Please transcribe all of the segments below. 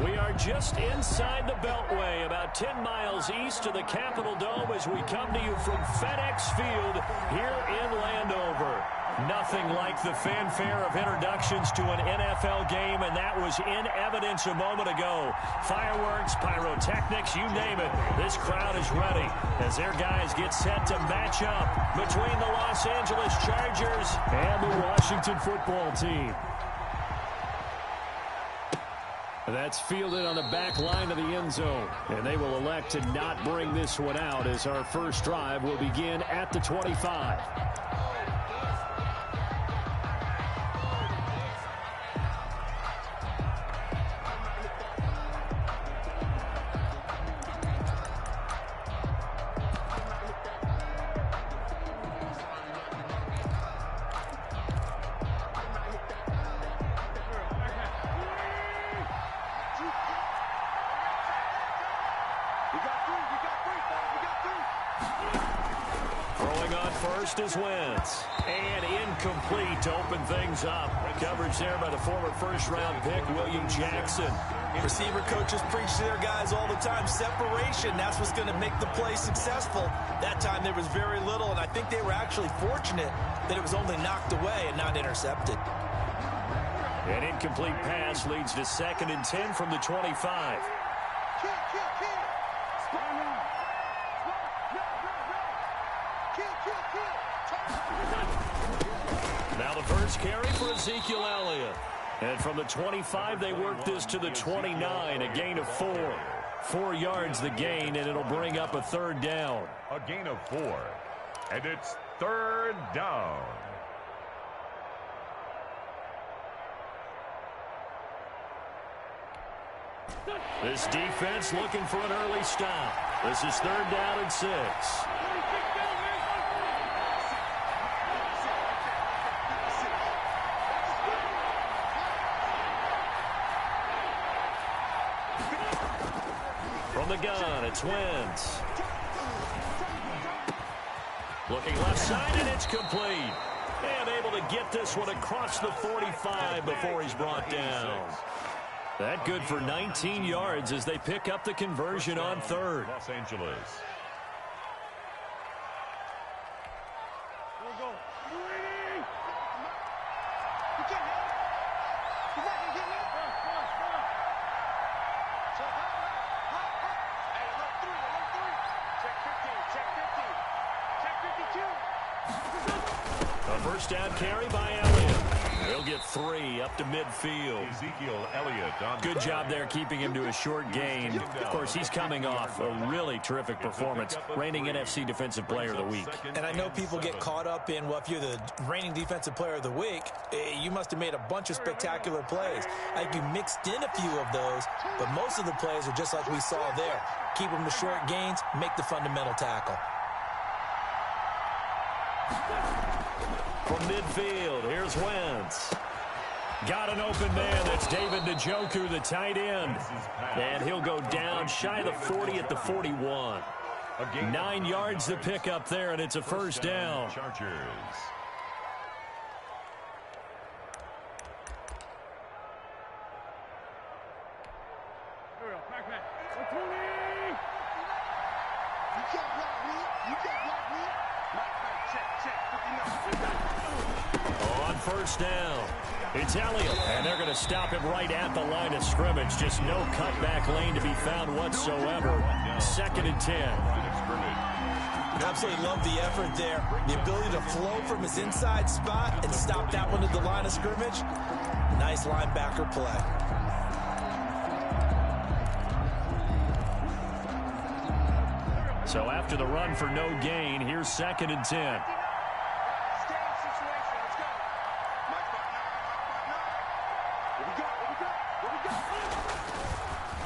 We are just inside the Beltway, about 10 miles east of the Capitol Dome as we come to you from FedEx Field here in Landover. Nothing like the fanfare of introductions to an NFL game, and that was in evidence a moment ago. Fireworks, pyrotechnics, you name it. This crowd is ready as their guys get set to match up between the Los Angeles Chargers and the Washington football team. That's fielded on the back line of the end zone. And they will elect to not bring this one out as our first drive will begin at the 25. First is Wentz, and incomplete to open things up. Coverage there by the former first-round pick, William Jackson. Receiver coaches preach to their guys all the time. Separation, that's what's going to make the play successful. That time there was very little, and I think they were actually fortunate that it was only knocked away and not intercepted. An incomplete pass leads to 2nd and 10 from the 25. Now the first carry for Ezekiel Elliott. And from the 25, they work this to the 29, a gain of 4. 4 yards the gain, and it'll bring up a 3rd down. A gain of 4, and it's 3rd down. This defense looking for an early stop. This is 3rd down and 6. From the gun, it's Wentz. Looking left side, and it's complete. And able to get this one across the 45 before he's brought down. That good for 19 yards as they pick up the conversion on 3rd. Los Angeles. A first down carry by Elliott. He'll get 3 up to midfield. Ezekiel Elliott on Good job there keeping him to a short gain. Of course, he's coming off a really terrific performance, reigning NFC Defensive Player of the Week. And I know people get caught up in, well, if you're the reigning Defensive Player of the Week, you must have made a bunch of spectacular plays. I think you mixed in a few of those, but most of the plays are just like we saw there. Keep them to short gains, make the fundamental tackle. From midfield, here's Wentz. Got an open man. That's David Njoku, the tight end. And he'll go down shy of the 40 at the 41. 9 yards to pick up there, and it's a first down. Chargers. On first down, it's Elliott, and they're going to stop him right at the line of scrimmage. Just no cutback lane to be found whatsoever. 2nd and 10. Absolutely love the effort there. The ability to flow from his inside spot and stop that one at the line of scrimmage. Nice linebacker play. So after the run for no gain, here's 2nd and 10.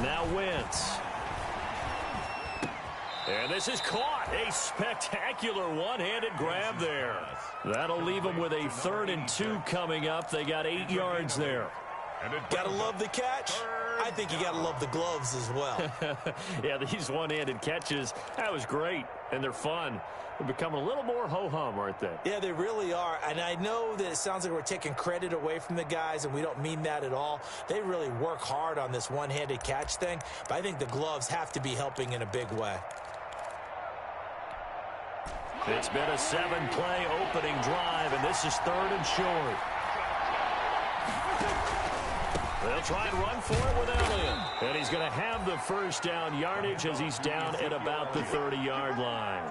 Now Wentz. And this is caught. A spectacular one-handed grab there. That'll leave them with a 3rd and 2 coming up. They got 8 yards there. Gotta love the catch. I think you gotta love the gloves as well. Yeah, these one-handed catches, that was great, and they're fun. They're becoming a little more ho-hum, aren't they? Yeah, they really are. And I know that it sounds like we're taking credit away from the guys, and we don't mean that at all. They really work hard on this one-handed catch thing, but I think the gloves have to be helping in a big way. It's been a 7-play opening drive, and this is 3rd and short. They'll try and run for it with Elliott. And he's going to have the first down yardage as he's down at about the 30-yard line.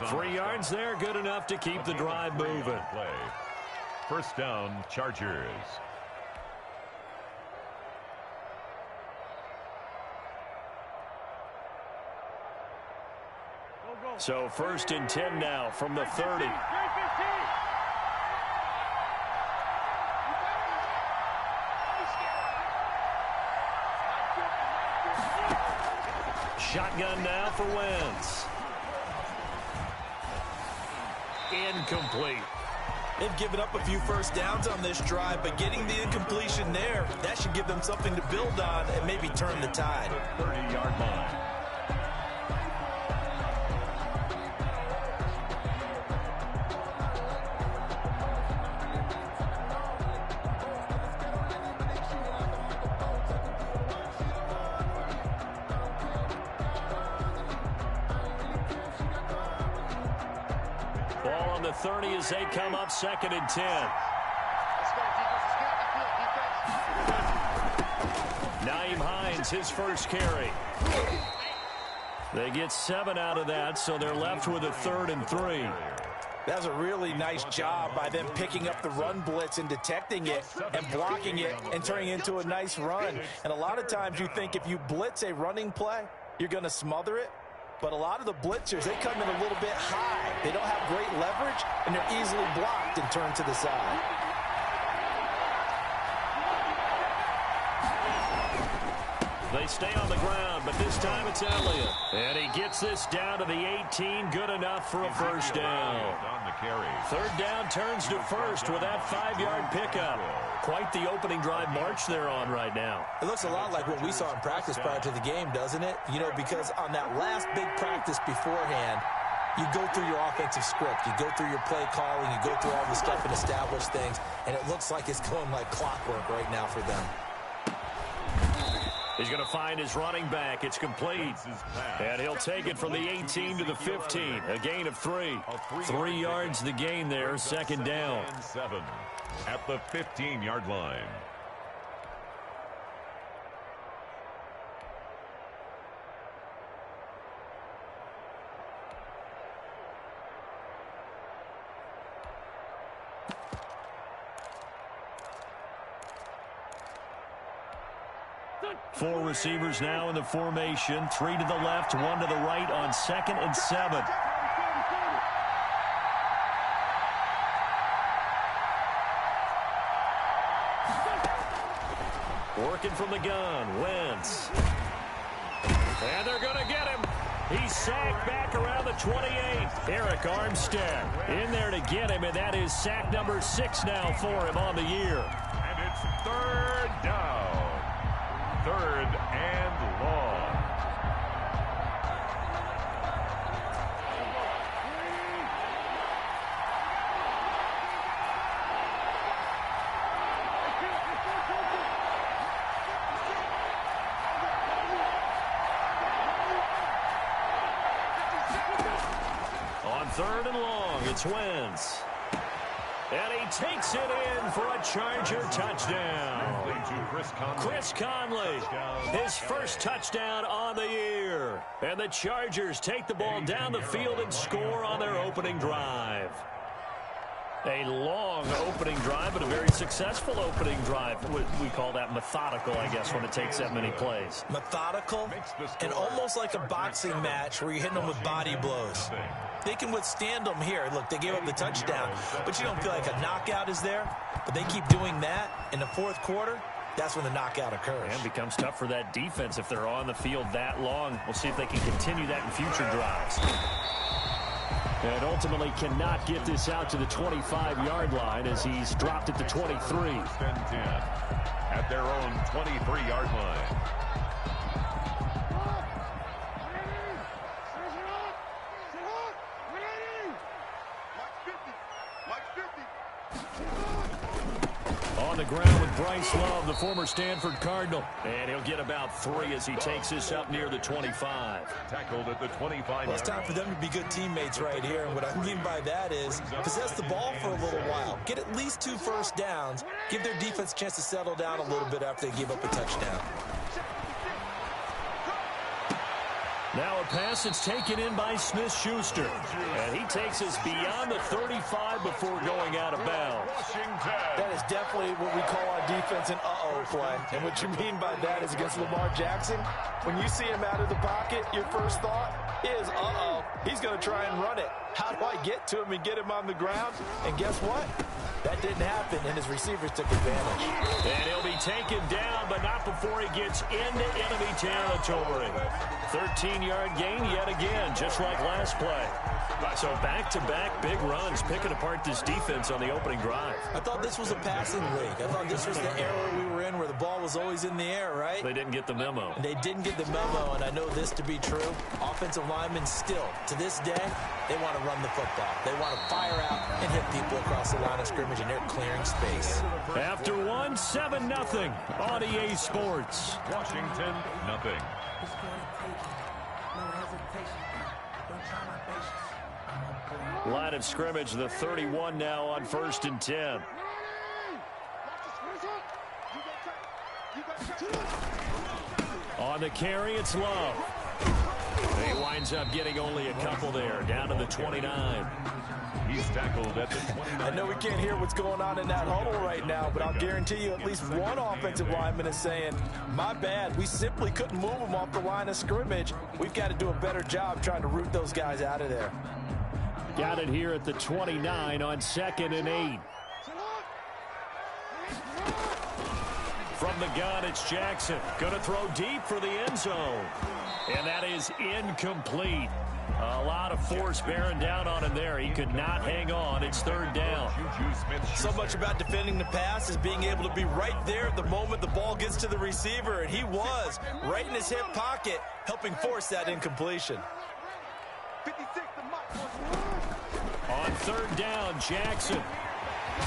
3 yards there, good enough to keep the drive moving. First down, Chargers. So 1st and 10 now from the 30. Shotgun now for Wentz. Incomplete. They've given up a few first downs on this drive, but getting the incompletion there, that should give them something to build on and maybe turn the tide. 30-yard line. Ball on the 30 as they come up 2nd and 10. wins his first carry. They get 7 out of that, so they're left with a 3rd and 3. That was a really nice job by them picking up the run blitz and detecting it and blocking it and turning it into a nice run. And a lot of times you think if you blitz a running play, you're going to smother it. But a lot of the blitzers, they come in a little bit high. They don't have great leverage, and they're easily blocked and turned to the side. They stay on the ground, but this time it's Elliott. And he gets this down to the 18, good enough for a first down. 3rd down turns to first with that 5-yard pickup. Quite the opening drive march they're on right now. It looks a lot like what we saw in practice prior to the game, doesn't it? You know, because on that last big practice beforehand, you go through your offensive script. You go through your play calling. You go through all the stuff and establish things. And it looks like it's going like clockwork right now for them. He's going to find his running back. It's complete. And he'll take it from the 18 to the 15. A gain of 3. 3 yards the gain there. 2nd down. 7 at the 15-yard line. Four receivers now in the formation. 3 to the left, 1 to the right on 2nd and 7. Working from the gun, Wentz. And they're going to get him. He's sacked back around the 28. Eric Armstead in there to get him, and that is sack number 6 now for him on the year. And it's 3rd down. 3rd and long. On 3rd and long, it's Wentz. And he takes it in for a Charger touchdown. Chris Conley, his first touchdown on the year. And the Chargers take the ball down the field and score on their opening drive. A long opening drive, but a very successful opening drive. We call that methodical, I guess, when it takes that many plays. Methodical and almost like a boxing match where you're hitting them with body blows. They can withstand them here. Look, they gave up the touchdown, but you don't feel like a knockout is there. But they keep doing that in the 4th quarter. That's when the knockout occurs. And becomes tough for that defense if they're on the field that long. We'll see if they can continue that in future drives. And ultimately cannot get this out to the 25-yard line as he's dropped at the 23. 10 at their own 23-yard line. On the ground with Bryce Love, the former Stanford Cardinal. And he'll get about 3 as he takes this up near the 25. Tackled at the 25. Well, it's time for them to be good teammates right here. And what I mean by that is possess the ball for a little while. Get at least 2 first downs. Give their defense a chance to settle down a little bit after they give up a touchdown. Now a pass that's taken in by Smith-Schuster. And he takes us beyond the 35 before going out of bounds. That is definitely what we call on defense an uh-oh play. And what you mean by that is against Lamar Jackson, when you see him out of the pocket, your first thought is, uh-oh, he's going to try and run it. How do I get to him and get him on the ground? And guess what? That didn't happen, and his receivers took advantage. And he'll be taken down, but not before he gets into enemy territory. 13-yard gain yet again, just like last play. So back-to-back big runs, picking apart this defense on the opening drive. I thought this was a passing league. I thought this was the era we were in where the ball was always in the air, right? They didn't get the memo. And they didn't get the memo, and I know this to be true. Offensive linemen still, to this day, they want to run the football. They want to fire out and hit people across the line of scrimmage, and they're clearing space. After 7-0 on EA Sports. Washington, nothing. Line of scrimmage, the 31 now on 1st and 10. On the carry, it's Love. He winds up getting only a couple there, down to the 29. He's tackled at the 29. I know we can't hear what's going on in that huddle right now, but I'll guarantee you at least one offensive lineman is saying, my bad, we simply couldn't move them off the line of scrimmage. We've got to do a better job trying to root those guys out of there. Got it here at the 29 on 2nd and 8. From the gun, it's Jackson. Going to throw deep for the end zone. And that is incomplete. A lot of force bearing down on him there. He could not hang on. It's 3rd down. So much about defending the pass is being able to be right there the moment the ball gets to the receiver. And he was right in his hip pocket, helping force that incompletion. On 3rd down, Jackson.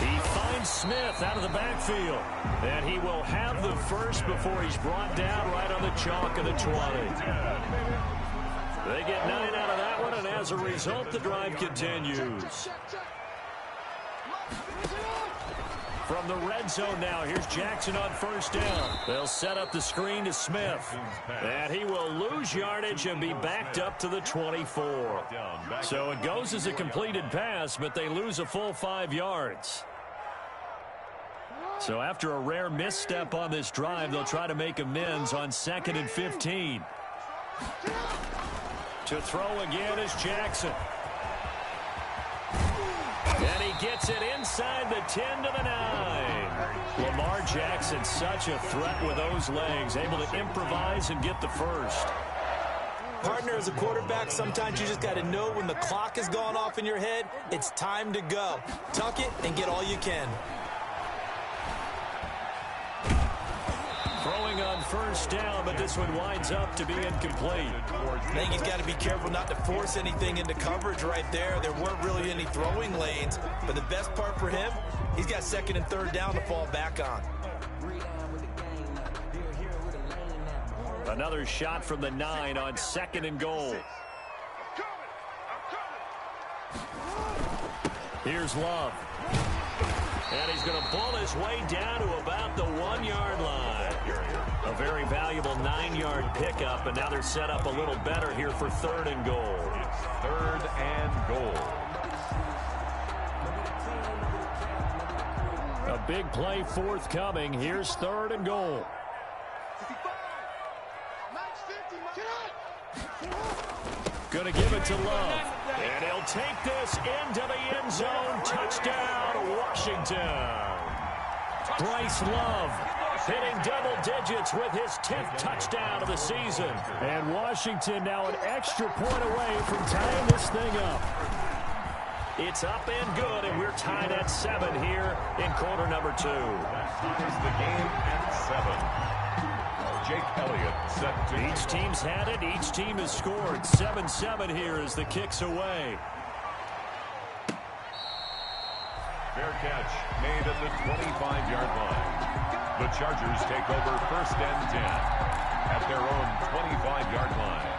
He finds Smith out of the backfield. And he will have the first before he's brought down right on the chalk of the 20. They get 9 out of that one, and as a result, the drive continues. From the red zone now, here's Jackson on 1st down. They'll set up the screen to Smith. And he will lose yardage and be backed up to the 24. So it goes as a completed pass, but they lose a full 5 yards. So after a rare misstep on this drive, they'll try to make amends on 2nd and 15. To throw again is Jackson. And he gets it inside the 10 to the 9. Lamar Jackson, such a threat with those legs, able to improvise and get the first. Partner, as a quarterback, sometimes you just got to know when the clock has gone off in your head, it's time to go. Tuck it and get all you can. Throwing on 1st down, but this one winds up to be incomplete. I think he's got to be careful not to force anything into coverage right there. There weren't really any throwing lanes, but the best part for him, he's got 2nd and 3rd down to fall back on. Another shot from the 9 on 2nd and goal. Here's Love. And he's going to pull his way down to about the 1-yard line. A very valuable 9-yard pickup, and now they're set up a little better here for 3rd and goal. 3rd and goal. A big play forthcoming. Here's 3rd and goal. Going to give it to Love. And he'll take this into the end zone. Touchdown, Washington. Bryce Love hitting double digits with his 10th touchdown of the season. And Washington now an extra point away from tying this thing up. It's up and good, and we're tied at 7 here in quarter number 2. Ties the game at 7. Jake Elliott set to... Each team's had it. Each team has scored. 7-7 here as the kick's away. Fair catch made at the 25-yard line. The Chargers take over 1st and 10 at their own 25-yard line.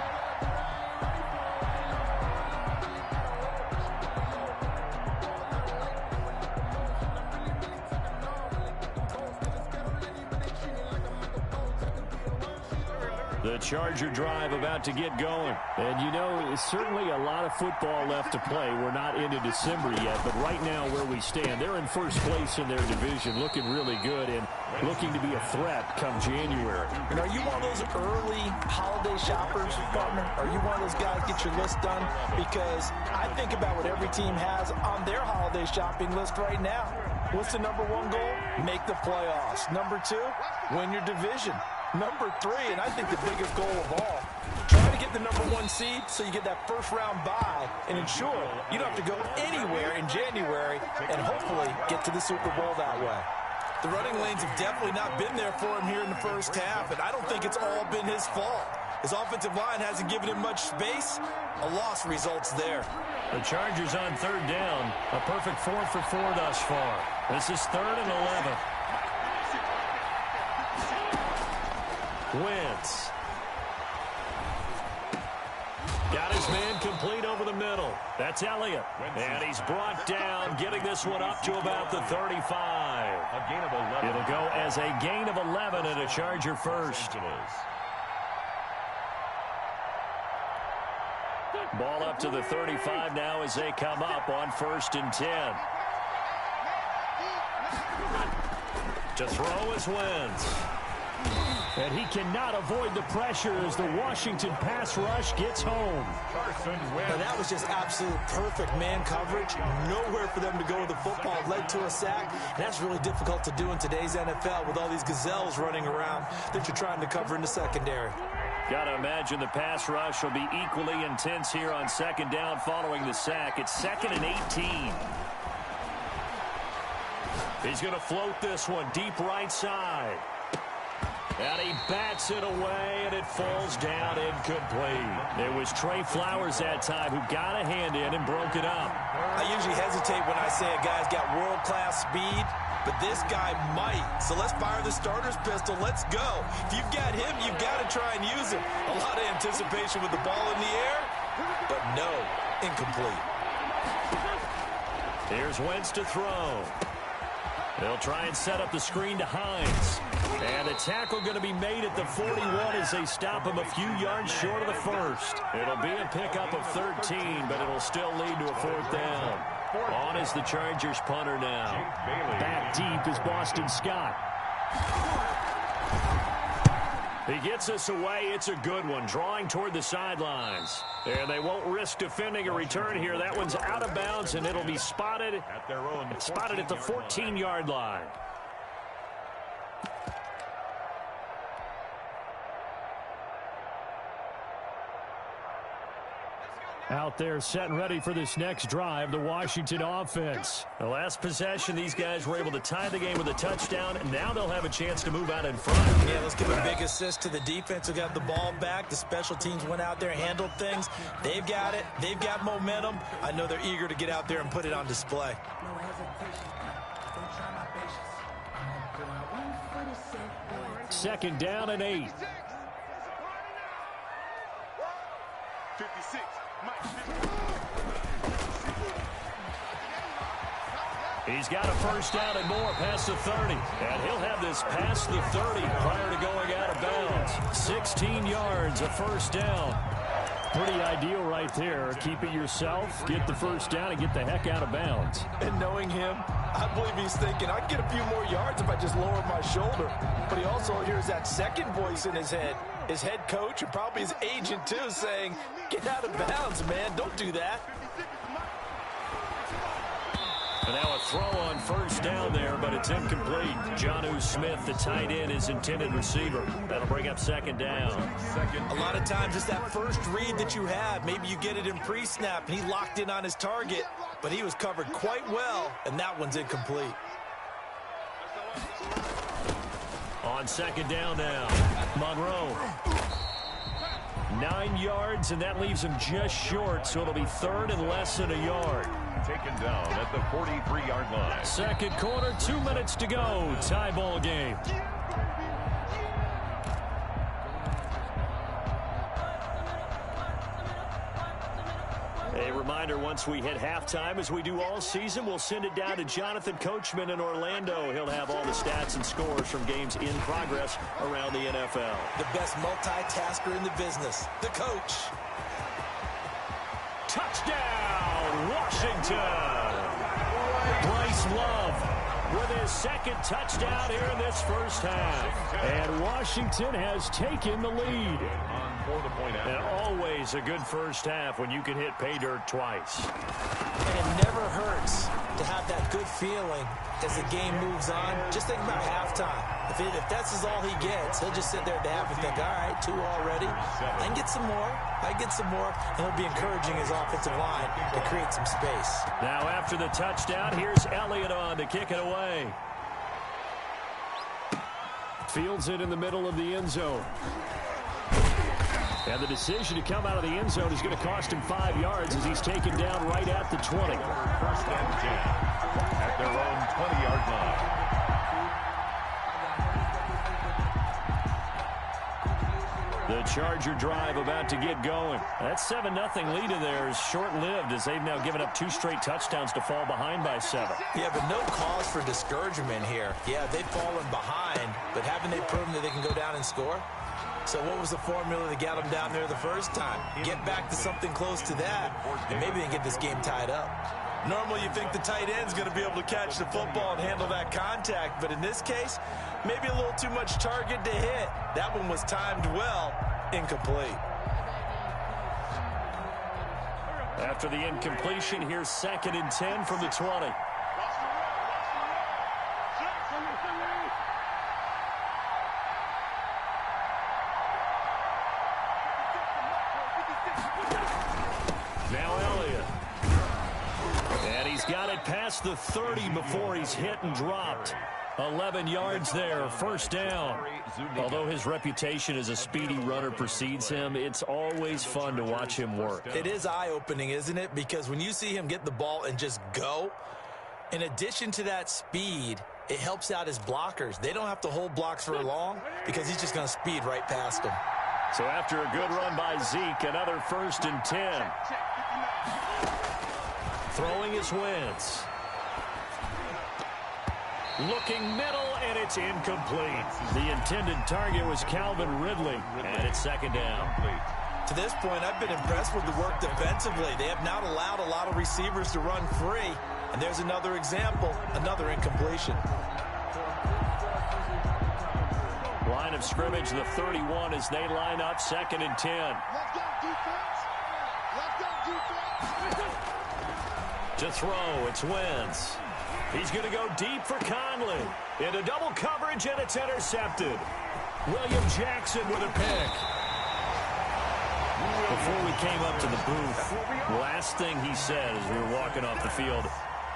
The Charger drive about to get going. And, you know, certainly a lot of football left to play. We're not into December yet, but right now where we stand, they're in 1st place in their division, looking really good and looking to be a threat come January. And are you one of those early holiday shoppers, partner? Are you one of those guys get your list done? Because I think about what every team has on their holiday shopping list right now. What's the number 1 goal? Make the playoffs. Number 2, win your division. Number 3, and I think the biggest goal of all, try to get the number 1 seed so you get that 1st round bye and ensure you don't have to go anywhere in January and hopefully get to the Super Bowl that way. The running lanes have definitely not been there for him here in the 1st half, and I don't think it's all been his fault. His offensive line hasn't given him much space. A loss results there. The Chargers on 3rd down. A perfect 4 for 4 thus far. This is 3rd and 11. Wentz. Got his man complete over the middle. That's Elliott. And he's brought down, getting this one up to about the 35. A gain of 11. It'll go as a gain of 11 and a Charger first. Ball up to the 35 now as they come up on 1st and 10. To throw is Wentz. And he cannot avoid the pressure as the Washington pass rush gets home. Now that was just absolute perfect man coverage. Nowhere for them to go with the football. Led to a sack. And that's really difficult to do in today's NFL with all these gazelles running around that you're trying to cover in the secondary. Got to imagine the pass rush will be equally intense here on 2nd down following the sack. It's 2nd and 18. He's going to float this one deep right side. And he bats it away, and it falls down incomplete. It was Trey Flowers that time who got a hand in and broke it up. I usually hesitate when I say a guy's got world-class speed, but this guy might. So let's fire the starter's pistol. Let's go. If you've got him, you've got to try and use him. A lot of anticipation with the ball in the air, but no, incomplete. Here's Wentz to throw. They'll try and set up the screen to Hines. And a tackle going to be made at the 41 as they stop him a few yards short of the 1st. It'll be a pickup of 13, but it'll still lead to a 4th down. On is the Chargers punter now. Back deep is Boston Scott. He gets us away. It's a good one, drawing toward the sidelines. And they won't risk defending a return here. That one's out of bounds, and it'll be spotted at the 14-yard line. Out there set and ready for this next drive, the Washington offense. The last possession, these guys were able to tie the game with a touchdown, and now they'll have a chance to move out in front. Yeah, let's give a big assist to the defense who got the ball back. The special teams went out there, handled things. They've got it. They've got momentum. I know they're eager to get out there and put it on display. Second down and 8. 56. He's got a 1st down and more past the 30. And he'll have this past the 30 prior to going out of bounds. 16 yards, a 1st down. Pretty ideal right there. Keep it yourself, get the 1st down, and get the heck out of bounds. And knowing him, I believe he's thinking, I can get a few more yards if I just lower my shoulder. But he also hears that second voice in his head. His head coach and probably his agent, too, saying, get out of bounds, man. Don't do that. And now a throw on 1st down there, but it's incomplete. Jonnu Smith, the tight end, is intended receiver. That'll bring up 2nd down. A lot of times it's that first read that you have. Maybe you get it in pre-snap, and he locked in on his target, but he was covered quite well, and that one's incomplete. On 2nd down now, Monroe. 9 yards, and that leaves him just short, so it'll be 3rd and less than a yard. Taken down at the 43-yard line. 2nd quarter, 2 minutes to go. Tie ball game. A reminder, once we hit halftime, as we do all season, we'll send it down to Jonathan Coachman in Orlando. He'll have all the stats and scores from games in progress around the NFL. The best multitasker in the business, the coach. Touchdown, Washington! Bryce Love with his 2nd touchdown here in this 1st half. And Washington has taken the lead. And always a good 1st half when you can hit pay dirt twice. And it never hurts to have that good feeling as the game moves on. Just think about halftime. If that's all he gets, he'll just sit there at the half and think, all right, 2 already. I can get some more. And he'll be encouraging his offensive line to create some space. Now after the touchdown, here's Elliott on to kick it away. Fields it in the middle of the end zone. And the decision to come out of the end zone is going to cost him 5 yards as he's taken down right at the 20. 1st and 10 at their own 20-yard line. The Charger drive about to get going. That 7-0 lead in there is short-lived as they've now given up 2 straight touchdowns to fall behind by 7. Yeah, but no cause for discouragement here. Yeah, they've fallen behind, but haven't they proven that they can go down and score? So what was the formula that got them down there the first time? Get back to something close to that, and maybe they get this game tied up. Normally you think the tight end's going to be able to catch the football and handle that contact, but in this case, maybe a little too much target to hit. That one was timed well, incomplete. After the incompletion, here's 2nd and 10 from the 20. Now Elliott. And he's got it past the 30 before he's hit and dropped. 11 yards there, 1st down. Although his reputation as a speedy runner precedes him, it's always fun to watch him work. It is eye-opening, isn't it? Because when you see him get the ball and just go, in addition to that speed, it helps out his blockers. They don't have to hold blocks for long because he's just going to speed right past them. So after a good run by Zeke, another 1st and 10. Throwing his Wentz. Looking middle, and it's incomplete. The intended target was Calvin Ridley, and it's 2nd down. To this point, I've been impressed with the work defensively. They have not allowed a lot of receivers to run free. And there's another example, another incompletion. Line of scrimmage, the 31 as they line up, 2nd and 10. Let's go, defense. Let's go, defense. To throw, it's Wentz. He's going to go deep for Conley. Into double coverage, and it's intercepted. William Jackson with a pick. Before we came up to the booth, last thing he said as we were walking off the field,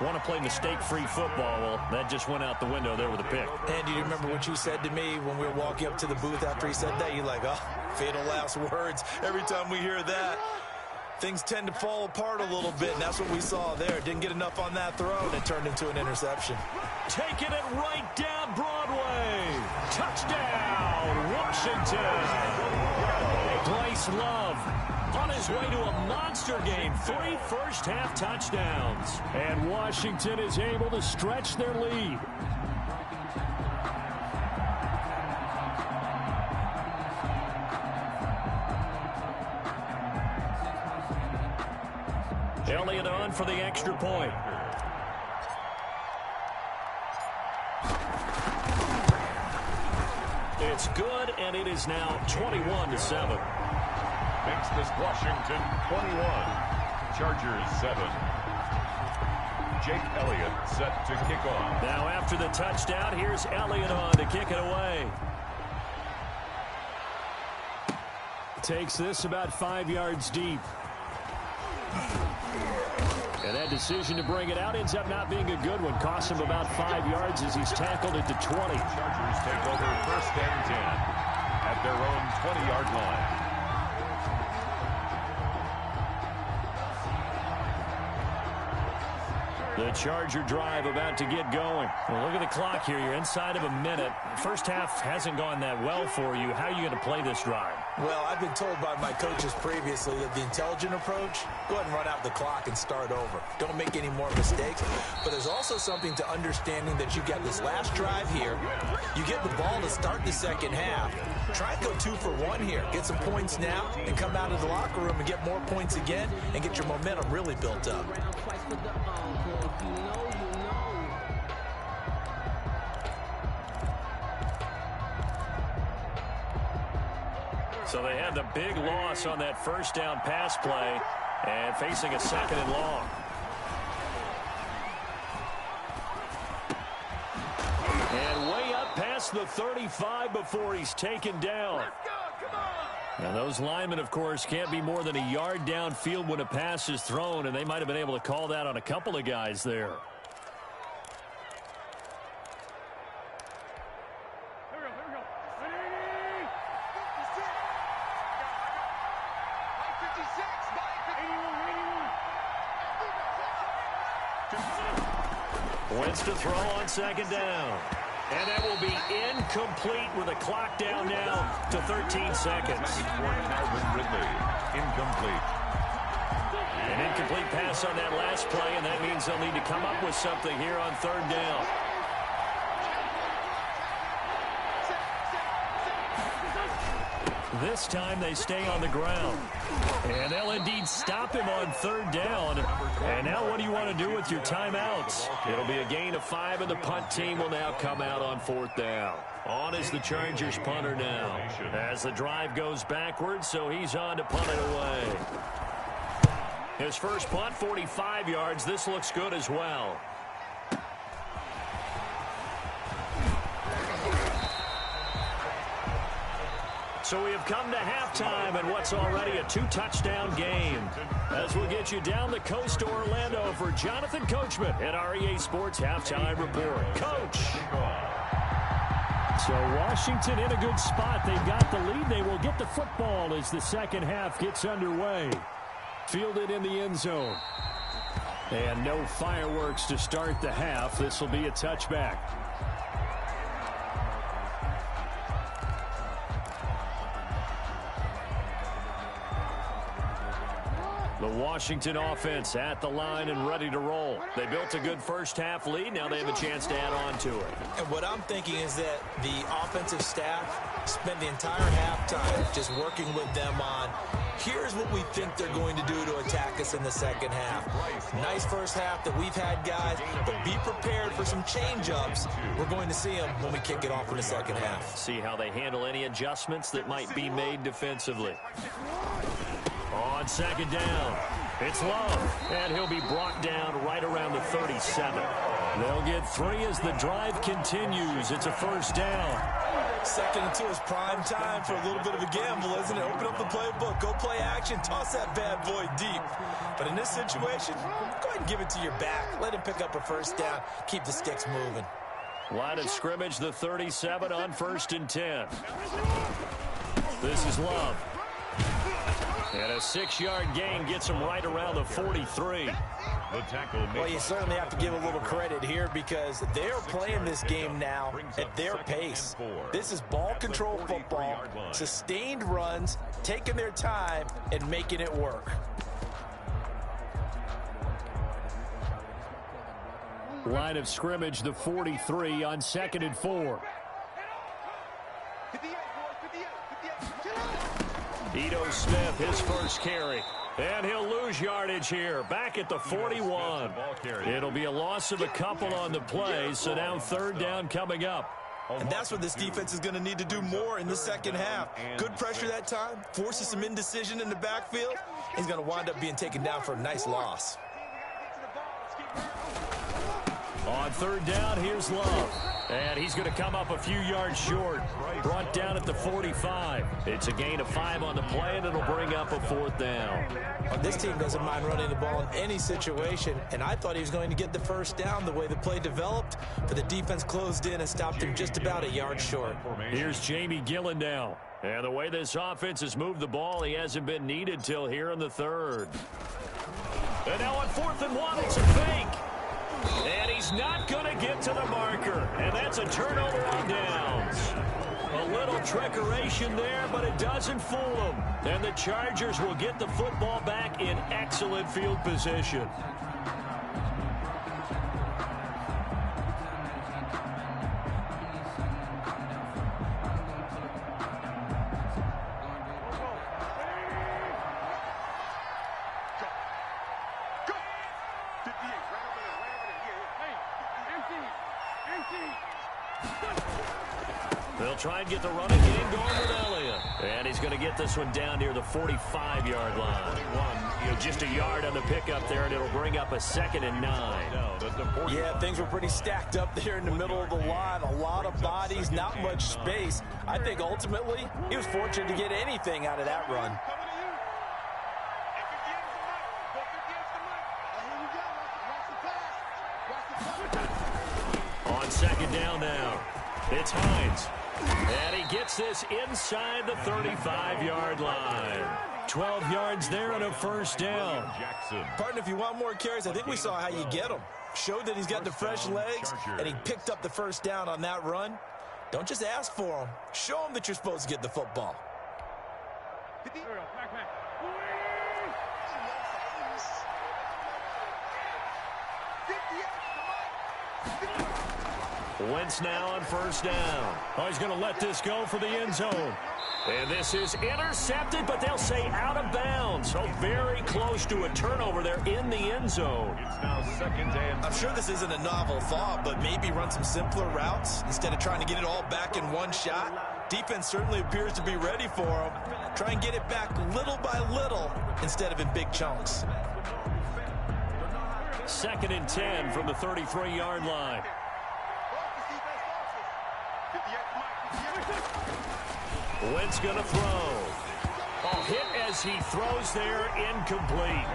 want to play mistake-free football. Well, that just went out the window there with a pick. And do you remember what you said to me when we were walking up to the booth after he said that? You're like, oh, fatal last words. Every time we hear that, things tend to fall apart a little bit, and that's what we saw there. Didn't get enough on that throw, and it turned into an interception. Taking it right down Broadway. Touchdown, Washington. Bryce Love on his way to a monster game. 3 first-half touchdowns. And Washington is able to stretch their lead. Elliott on for the extra point. It's good, and it is now 21-7. Makes this Washington 21. Chargers 7. Jake Elliott set to kick off. Now after the touchdown, here's Elliott on to kick it away. Takes this about 5 yards deep. And that decision to bring it out ends up not being a good one. Costs him about 5 yards as he's tackled it to 20. Chargers take over 1st and 10 at their own 20-yard line. The Charger drive about to get going. Well, look at the clock here. You're inside of a minute. First half hasn't gone that well for you. How are you going to play this drive? Well, I've been told by my coaches previously that the intelligent approach, go ahead and run out the clock and start over. Don't make any more mistakes. But there's also something to understanding that you got this last drive here. You get the ball to start the second half. Try and go 2 for 1 here. Get some points now and come out of the locker room and get more points again and get your momentum really built up. So they had the big loss on that first down pass play and facing a 2nd and long. And way up past the 35 before he's taken down. Now those linemen, of course, can't be more than a yard downfield when a pass is thrown, and they might have been able to call that on a couple of guys there. Wentz to throw on 2nd down. And that will be incomplete with a clock down now to 13 seconds. Calvin Ridley, incomplete. An incomplete pass on that last play, and that means they'll need to come up with something here on 3rd down. This time they stay on the ground. And they'll indeed stop him on third down. And now what do you want to do with your timeouts? It'll be a gain of 5, and the punt team will now come out on fourth down. On is the Chargers punter now. As the drive goes backwards, so he's on to punt it away. His first punt, 45 yards. This looks good as well. So we have come to halftime and what's already a 2-touchdown game. As we'll get you down the coast to Orlando for Jonathan Coachman at our EA Sports Halftime Report. Coach. So Washington in a good spot. They've got the lead. They will get the football as the second half gets underway. Fielded in the end zone. And no fireworks to start the half. This will be a touchback. The Washington offense at the line and ready to roll. They built a good first half lead. Now they have a chance to add on to it. And what I'm thinking is that the offensive staff spent the entire halftime just working with them on, here's what we think they're going to do to attack us in the second half. Nice first half that we've had, guys, but be prepared for some change-ups. We're going to see them when we kick it off in the second half. See how they handle any adjustments that might be made defensively. On second down, it's Love, and he'll be brought down right around the 37. They'll get 3 as the drive continues. It's a first down. Second and 2 is prime time for a little bit of a gamble, isn't it? Open up the playbook, go play action, toss that bad boy deep. But in this situation, go ahead and give it to your back. Let him pick up a first down. Keep the sticks moving. Line of scrimmage, the 37 on 1st and 10. This is Love. And a 6-yard gain gets him right around the 43. Well, you certainly have to give a little credit here because they're playing this game now at their pace. This is ball control football, sustained runs, taking their time, and making it work. Line of scrimmage, the 43 on 2nd and 4. Ito Smith, his first carry. And he'll lose yardage here. Back at the 41. It'll be a loss of a couple on the play, so now 3rd down coming up. And that's what this defense is going to need to do more in the second half. Good pressure that time, forces some indecision in the backfield. He's going to wind up being taken down for a nice loss. On 3rd down, here's Love. And he's going to come up a few yards short. Brought down at the 45. It's a gain of 5 on the play, and it'll bring up a 4th down. This team doesn't mind running the ball in any situation, and I thought he was going to get the first down the way the play developed, but the defense closed in and stopped him just about a yard short. Here's Jamie Gillen now. And the way this offense has moved the ball, he hasn't been needed till here in the 3rd. And now on 4th and 1, it's a fake. And he's not going to get to the marker. And that's a turnover on downs. A little trickeration there, but it doesn't fool them. And the Chargers will get the football back in excellent field position. They'll try and get the running game going with Elliott. And he's going to get this one down near the 45-yard line. Just a yard on the pickup there, and it'll bring up a 2nd and 9. Yeah, things were pretty stacked up there in the middle of the line. A lot of bodies, not much space. I think ultimately he was fortunate to get anything out of that run. On 2nd down now, it's Hines. And he gets this inside the 35-yard line. 12 yards there and a first down. Partner, if you want more carries, I think we saw how you get them. Showed that he's got the fresh legs, and he picked up the first down on that run. Don't just ask for them. Show them that you're supposed to get the football. Wentz now on first down. Oh, he's going to let this go for the end zone. And this is intercepted, but they'll say out of bounds. So very close to a turnover there in the end zone. It's now second and I'm sure this isn't a novel thought, but maybe run some simpler routes instead of trying to get it all back in one shot. Defense certainly appears to be ready for them. Try and get it back little by little instead of in big chunks. Second and 10 from the 33-yard line. Wentz going to throw. Hit as he throws there, incomplete.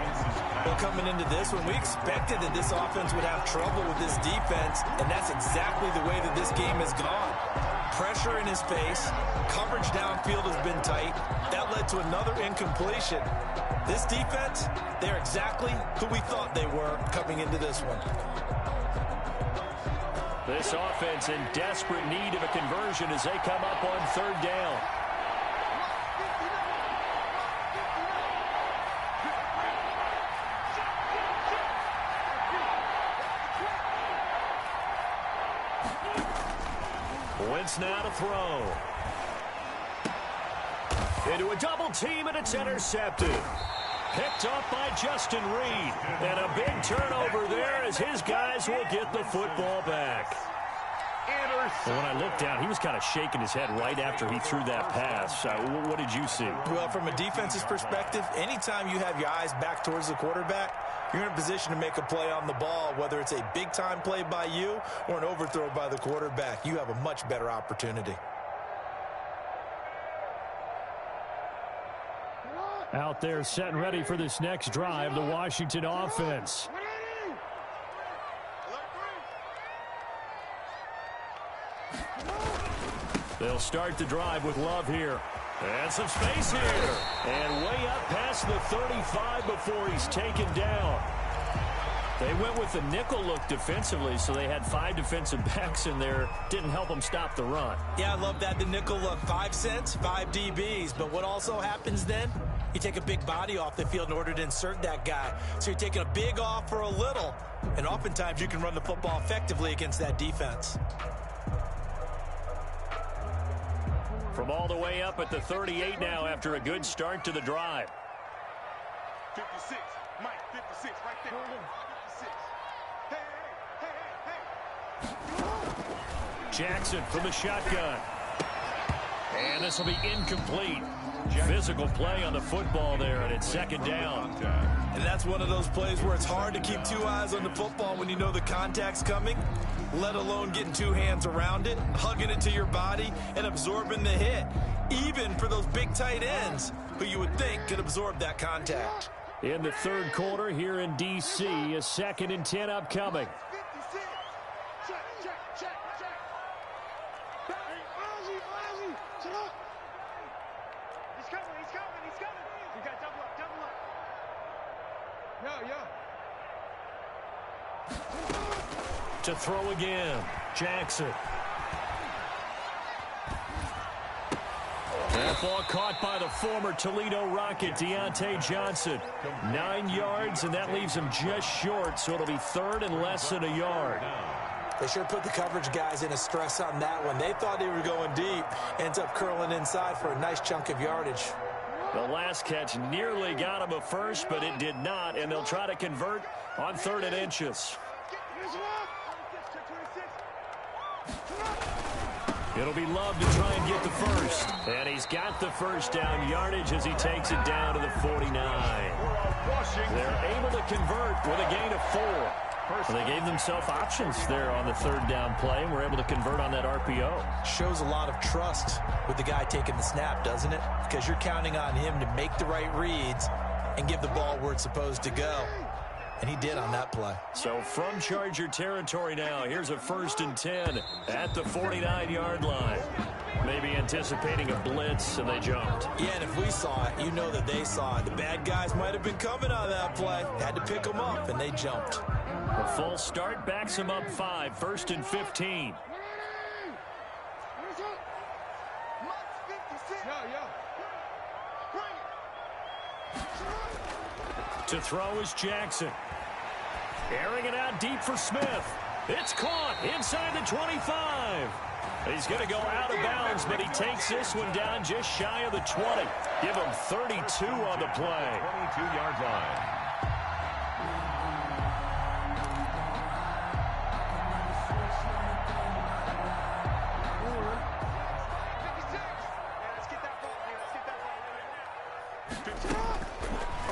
Well, coming into this one, we expected that this offense would have trouble with this defense, and that's exactly the way that this game has gone. Pressure in his face, coverage downfield has been tight. That led to another incompletion. This defense, they're exactly who we thought they were coming into this one. This offense in desperate need of a conversion as they come up on third down. Wentz now to throw. Into a double team, and it's intercepted. Picked up by Justin Reed. And a big turnover there as his guys will get the football back. And when I looked down, he was kind of shaking his head right after he threw that pass. What did you see? Well, from a defense's perspective, anytime you have your eyes back towards the quarterback, you're in a position to make a play on the ball, whether it's a big-time play by you or an overthrow by the quarterback. You have a much better opportunity. Out there set and ready for this next drive, the Washington offense. They'll start the drive with Love here. And some space here. And way up past the 35 before he's taken down. They went with the nickel look defensively, so they had 5 defensive backs in there. Didn't help them stop the run. Yeah, I love that, the nickel look. 5 cents, 5 DBs. But what also happens then? You take a big body off the field in order to insert that guy. So you're taking a big off for a little. And oftentimes you can run the football effectively against that defense. From all the way up at the 38 now after a good start to the drive. 56, Mike, 56, right there. 56. Hey. Jackson from the shotgun. And this will be incomplete. Physical play on the football there, and it's second down. And that's one of those plays where it's hard to keep 2 eyes on the football when you know the contact's coming, let alone getting 2 hands around it, hugging it to your body, and absorbing the hit, even for those big tight ends who you would think could absorb that contact. In the third quarter here in D.C., a 2nd and 10 upcoming. 56. Check. Ozzy. Shut up. He's coming. You got double up. Yo. To throw again, Jackson. That ball caught by the former Toledo Rocket, Deontay Johnson. 9 yards, and that leaves him just short, so it'll be 3rd and less than a yard. They sure put the coverage guys in a stress on that one. They thought they were going deep. Ends up curling inside for a nice chunk of yardage. The last catch nearly got him a first, but it did not, and they'll try to convert on 3rd and inches. It'll be Love to try and get the first. And he's got the first down yardage as he takes it down to the 49. They're able to convert with a gain of 4. So they gave themselves options there on the 3rd down play, and were able to convert on that RPO. Shows a lot of trust with the guy taking the snap, doesn't it? Because you're counting on him to make the right reads and give the ball where it's supposed to go. And he did on that play. So from Charger territory now, here's a 1st and 10 at the 49-yard line. Maybe anticipating a blitz, and they jumped. Yeah, and if we saw it, you know that they saw it. The bad guys might have been coming on that play. Had to pick them up, and they jumped. A full start backs him up 5, 1st and 15. To throw is Jackson. Airing it out deep for Smith. It's caught inside the 25. He's going to go out of bounds, but he takes this one down just shy of the 20. Give him 32 on the play. 22-yard line.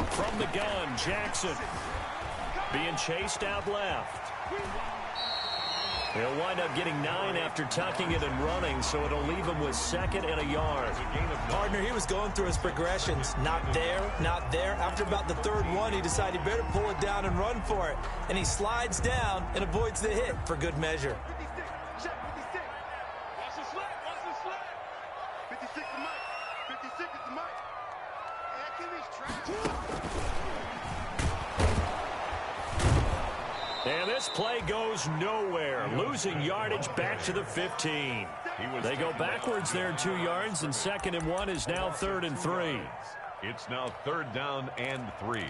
From the gun, Jackson being chased out left. He'll wind up getting 9 after tucking it and running, so it'll leave him with 2nd and a yard. Partner, he was going through his progressions. Not there, not there. After about the 3rd one, he decided he better pull it down and run for it. And he slides down and avoids the hit for good measure. 56 the mic. 56 is the mic. And this play goes nowhere, losing yardage back to the 15. They go backwards there 2 yards, and 2nd and 1 is now 3rd and 3. It's now 3rd down and 3.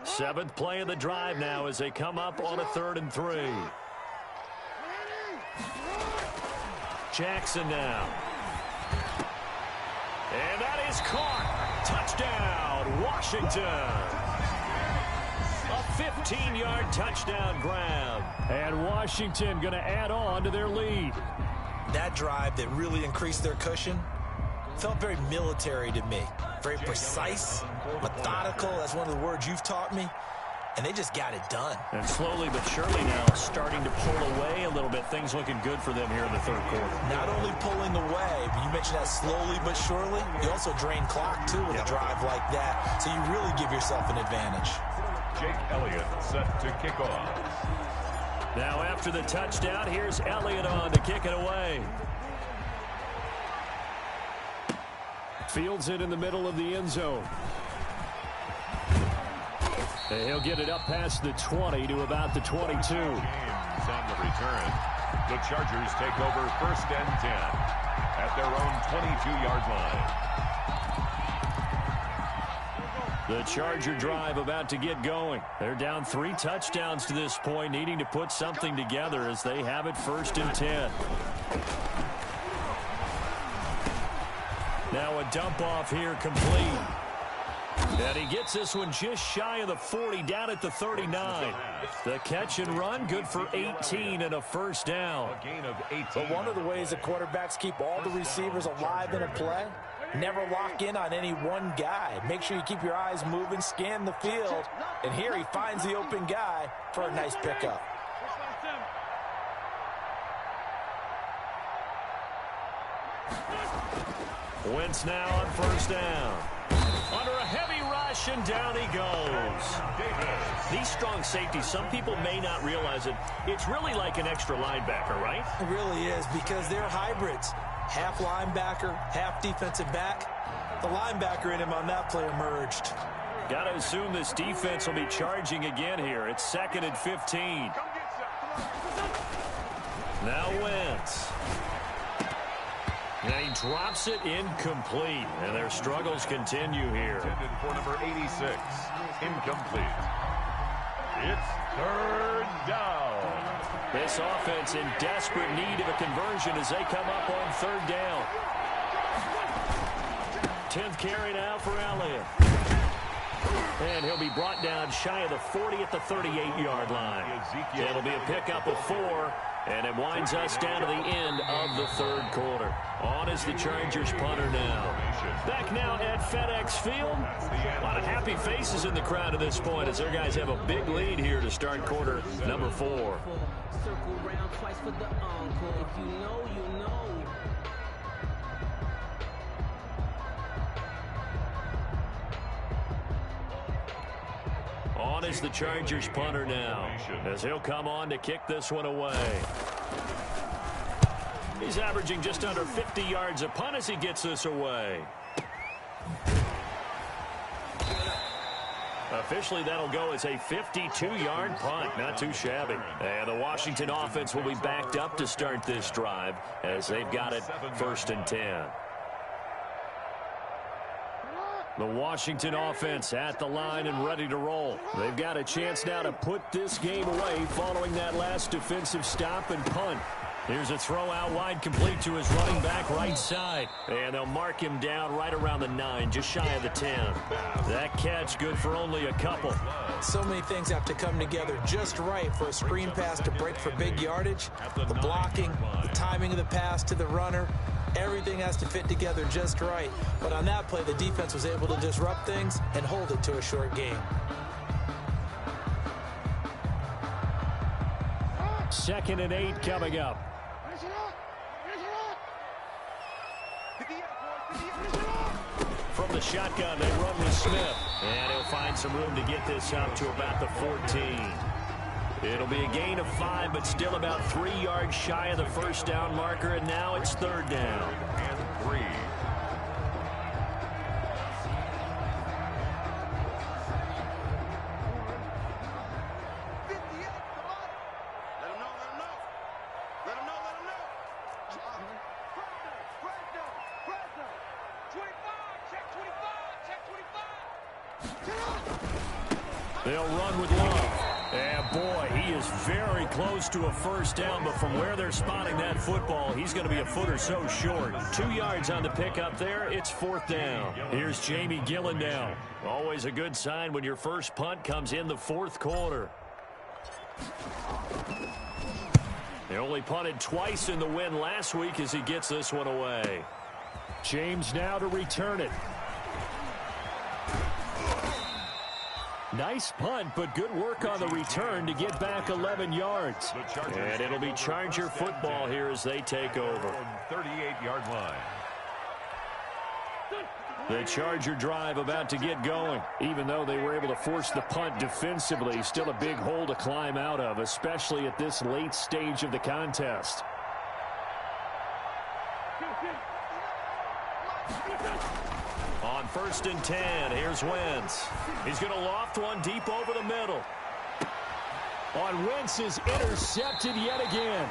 7th play of the drive now as they come up on a 3rd and 3. Jackson now. And that is caught. Touchdown, Washington. A 15-yard touchdown grab. And Washington going to add on to their lead. That drive that really increased their cushion felt very military to me. Very precise, methodical. That's one of the words you've taught me. And they just got it done. And slowly but surely now starting to pull away a little bit. Things looking good for them here in the 3rd quarter. Not only pulling away, but you mentioned that slowly but surely. You also drain clock, too, with a drive like that. So you really give yourself an advantage. Jake Elliott set to kick off. Now after the touchdown, here's Elliott on to kick it away. Fields it in the middle of the end zone. And he'll get it up past the 20 to about the 22. James on the return. The Chargers take over 1st and 10 at their own 22-yard line. The Charger drive about to get going. They're down 3 touchdowns to this point, needing to put something together as they have it 1st and 10. Now a dump off here complete. And he gets this one just shy of the 40, down at the 39. The catch and run, good for 18 and a 1st down. A gain of 18. But one of the ways that quarterbacks keep all the receivers alive in a play, never lock in on any one guy. Make sure you keep your eyes moving, scan the field. And here he finds the open guy for a nice pickup. Wentz now on 1st down. Under a heavy rush, and down he goes. These strong safeties, some people may not realize it. It's really like an extra linebacker, right? It really is, because they're hybrids. Half linebacker, half defensive back. The linebacker in him on that play emerged. Got to assume this defense will be charging again here. It's 2nd and 15. Now Wentz. And he drops it incomplete. And their struggles continue here. Intended for number 86. Incomplete. It's 3rd down. This offense in desperate need of a conversion as they come up on 3rd down. 10th carry now for Elliott. And he'll be brought down shy of the 40 at the 38-yard line. It'll be a pickup of 4. And it winds us down to the end of the 3rd quarter. On is the Chargers punter now. Back now at FedEx Field. A lot of happy faces in the crowd at this point as their guys have a big lead here to start quarter number 4. Circle round twice for the encore. If you know, you know. On is the Chargers punter now as he'll come on to kick this one away. He's averaging just under 50 yards a punt as he gets this away. Officially, that'll go as a 52-yard punt. Not too shabby. And the Washington offense will be backed up to start this drive as they've got it 1st and 10. The Washington offense at the line and ready to roll. They've got a chance now to put this game away following that last defensive stop and punt. Here's a throw out wide, complete to his running back right side. And they'll mark him down right around the 9, just shy of the 10. That catch good for only a couple. So many things have to come together just right for a screen pass to break for big yardage. The blocking, the timing of the pass to the runner, everything has to fit together just right. But on that play, the defense was able to disrupt things and hold it to a short game. 2nd and 8 coming up. From the shotgun, they run with Smith. And he'll find some room to get this up to about the 14. It'll be a gain of 5, but still about 3 yards shy of the first down marker, and now it's 3rd down. And 3. They'll run with Love. And boy, he is very close to a first down, but from where they're spotting that football, he's going to be a foot or so short. 2 yards on the pickup there. It's 4th down. Here's Jamie Gillen now. Always a good sign when your first punt comes in the 4th quarter. They only punted twice in the win last week as he gets this one away. James now to return it. Nice punt, but good work on the return to get back 11 yards. And it'll be Charger football here as they take over. 38-yard line. The Charger drive about to get going. Even though they were able to force the punt defensively, still a big hole to climb out of, especially at this late stage of the contest. On 1st and 10, here's Wentz. He's going to loft one deep over the middle. On Wentz is intercepted yet again.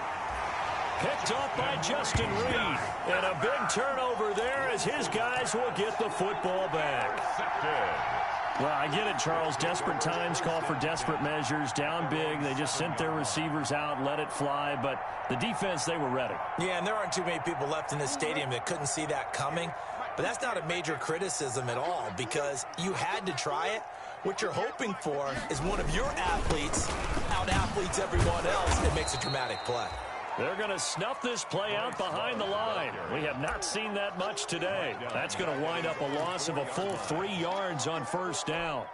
Picked off by Justin Reed. And a big turnover there as his guys will get the football back. Well, I get it, Charles. Desperate times call for desperate measures. Down big, they just sent their receivers out, let it fly. But the defense, they were ready. Yeah, and there aren't too many people left in this stadium that couldn't see that coming. But that's not a major criticism at all because you had to try it. What you're hoping for is one of your athletes out-athletes everyone else and makes a dramatic play. They're going to snuff this play out behind the line. We have not seen that much today. That's going to wind up a loss of a full 3 yards on 1st down.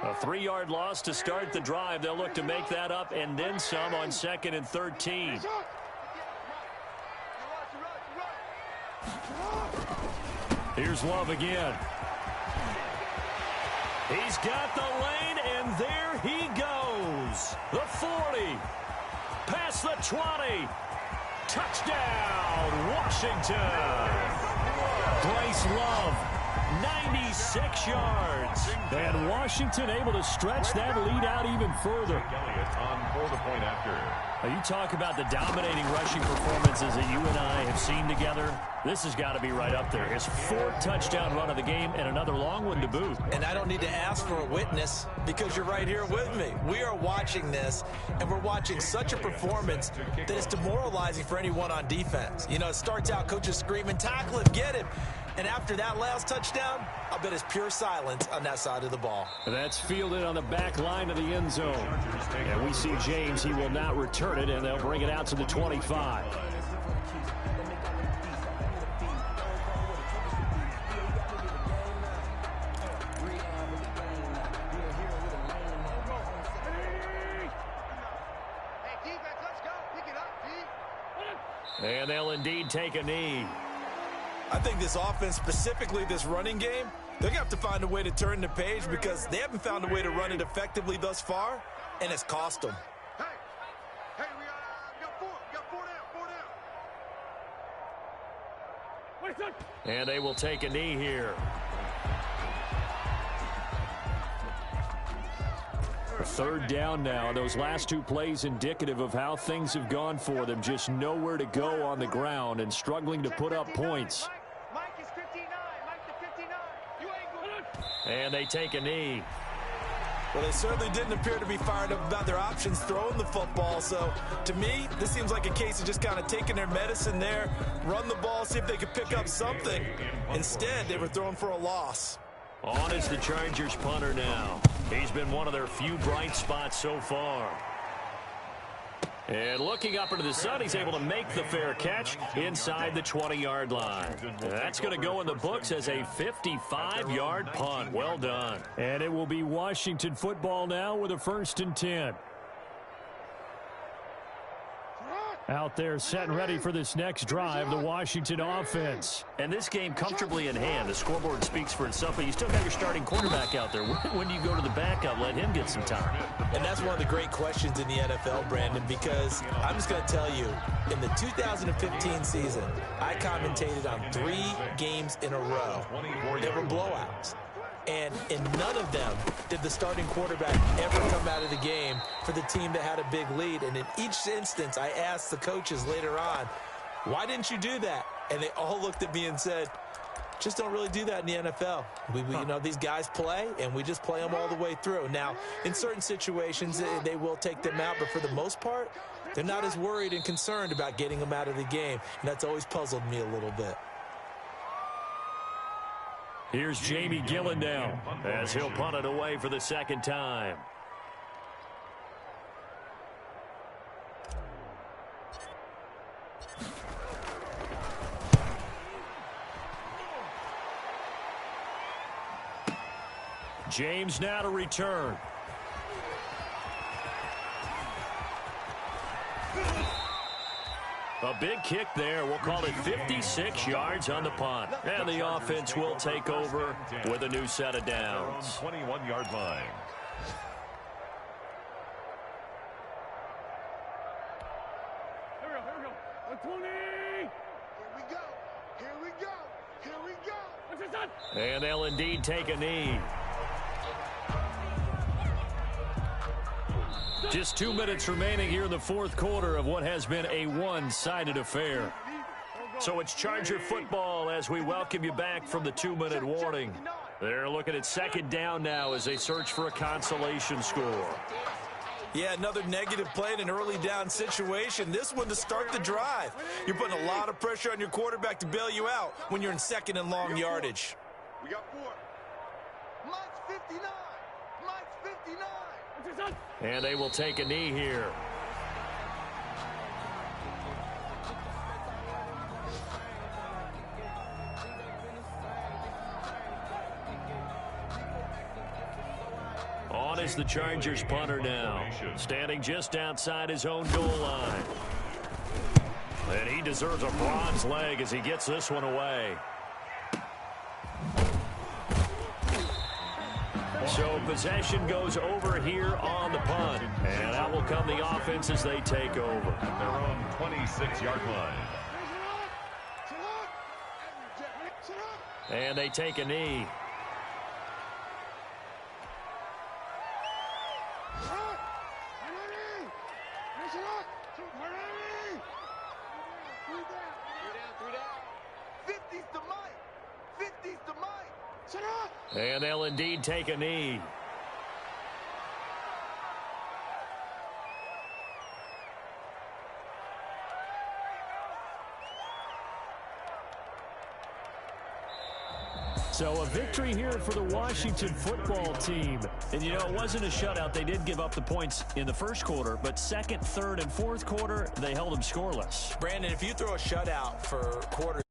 A 3-yard loss to start the drive. They'll look to make that up and then some on 2nd and 13. Here's Love again. He's got the lane, and there he goes. The 40. Past the 20. Touchdown, Washington. Bryce Love, 96 yards. And Washington able to stretch that lead out even further. On the point after. Now you talk about the dominating rushing performances that you and I have seen together. This has got to be right up there. His 4th touchdown run of the game and another long one to boot. And I don't need to ask for a witness because you're right here with me. We are watching this, and we're watching such a performance that it's demoralizing for anyone on defense. You know, it starts out coaches screaming, tackle him, get him. And after that last touchdown, I'll bet it's pure silence on that side of the ball. That's fielded on the back line of the end zone. And we see James, he will not return it, and they'll bring it out to the 25. And they'll indeed take a knee. I think this offense, specifically this running game, they're going to have to find a way to turn the page because they haven't found a way to run it effectively thus far, and it's cost them. Hey, we got four down. And they will take a knee here. Third down now. Those last two plays indicative of how things have gone for them. Just nowhere to go on the ground and struggling to put up points. Mike is 59. Mike the 59. You ain't going. And they take a knee. Well, they certainly didn't appear to be fired up about their options throwing the football. So, to me, this seems like a case of just kind of taking their medicine there, run the ball, see if they could pick up something. Instead, they were throwing for a loss. On is the Chargers punter now. He's been one of their few bright spots so far. And looking up into the sun, he's able to make the fair catch inside the 20-yard line. That's going to go in the books as a 55-yard punt. Well done. And it will be Washington football now with a 1st and 10. Out there set and ready for this next drive, the Washington offense. And this game comfortably in hand. The scoreboard speaks for itself, but you still got your starting quarterback out there. When do you go to the backup? Let him get some time. And that's one of the great questions in the NFL, Brandon, because I'm just going to tell you, in the 2015 season, I commentated on 3 games in a row. They were blowouts. And in none of them did the starting quarterback ever come out of the game for the team that had a big lead. And in each instance, I asked the coaches later on, why didn't you do that? And they all looked at me and said, just don't really do that in the NFL. You know, these guys play, and we just play them all the way through. Now, in certain situations, they will take them out, but for the most part, they're not as worried and concerned about getting them out of the game. And that's always puzzled me a little bit. Here's Jamie Gillen now as he'll punt it away for the 2nd time. James now to return. A big kick there. We'll call it 56 yards on the punt. And the offense will take over with a new set of downs. 21-yard line. Here we go. 120. Here we go. Here we go. Here we go. What's this done? And they'll indeed take a knee. Just 2 minutes remaining here in the 4th quarter of what has been a one-sided affair. So it's Charger football as we welcome you back from the 2-minute warning. They're looking at 2nd down now as they search for a consolation score. Yeah, another negative play in an early down situation. This one to start the drive. You're putting a lot of pressure on your quarterback to bail you out when you're in 2nd and long yardage. We got 4. Mike's 59. Mike's 59. What's this done? And they will take a knee here. On is the Chargers punter now, standing just outside his own goal line. And he deserves a bronze leg as he gets this one away. So possession goes over here on the punt. And out will come the offense as they take over. Their own 26-yard line. And they take a knee. And they'll indeed take a knee. So a victory here for the Washington football team. And, you know, it wasn't a shutout. They did give up the points in the 1st quarter, but 2nd, 3rd, and 4th quarter, they held them scoreless. Brandon, if you throw a shutout for quarters